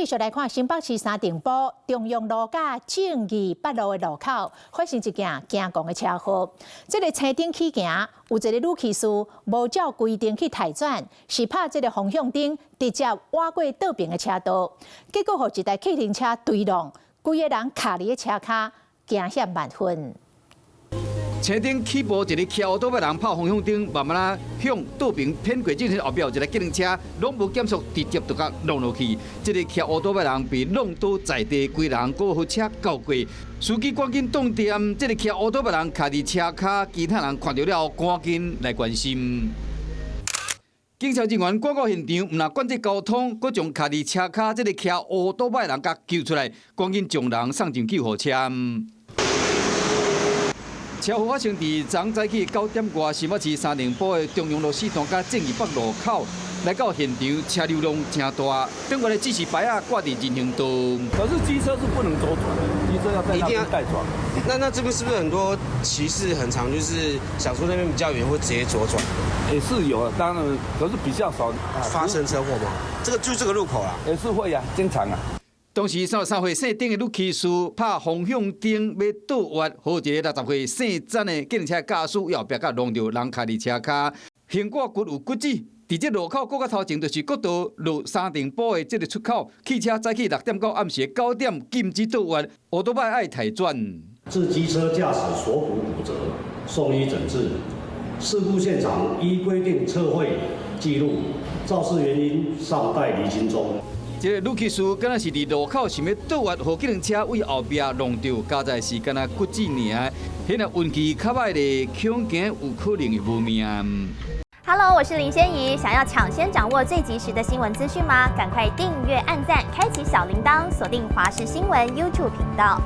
續來看新北市三重埔中央路甲正義北路的路口發生一件驚狂的車禍。這個車頂起行，有一個女騎士無照規定去抬轉，是拍這個方向燈直接劃過道邊的車道，結果互一台客運車追撞，規個人卡佇個車卡，驚險萬分。車頂起步，一個騎奧多麥人拍方向燈，慢慢啊向道邊偏過正前後邊有一個機動車，攏無減速，直接就甲撞落去。這個騎奧多麥人被撞倒在地，規人過好車交過。司機趕緊凍店，這個騎奧多麥人卡佇車卡，其他人看到了趕緊來關心。警察人員趕到現場，唔但管制交通，佫將卡佇車卡這個騎奧多麥人甲救出來，趕緊將人送進救護車。車禍發生在昨早起9點外，新北市三重埔的中央路4段甲正義北路口。來到現場，車流量真大，等過來指示牌啊掛在人行道。可是機車是不能左轉的，機車要在那邊帶轉。那這邊是不是很多騎士很常就是想說那邊比較遠，會直接左轉？也是有，當然，可是比較少發生車禍嗎？就是這個路口啦。也是會啊，經常啊。當時33歲姓丁的女騎士拍方向燈要倒彎，好一個60歲姓詹的計程車駕駛後壁甲撞到人卡佇車卡，胸骨骨有骨折。在這路口過較頭前就是國道路三重埔的這個出口，汽車早起6點到暗時9點禁止倒彎，奧多麥愛抬轉。致機車駕駛鎖骨骨折，送醫診治。事故現場依規定測繪記錄，肇事原因尚待釐清中。這個女騎士敢若是佇路口想要倒彎，和計程車為後壁弄到，加在是敢若骨折爾，顯然運氣較歹咧，恐驚有可能會無命。Hello， 我是林仙怡，想要搶先掌握最及時的新聞資訊嗎？趕快訂閱、按讚、開啟小鈴鐺，鎖定華視新聞 YouTube 頻道。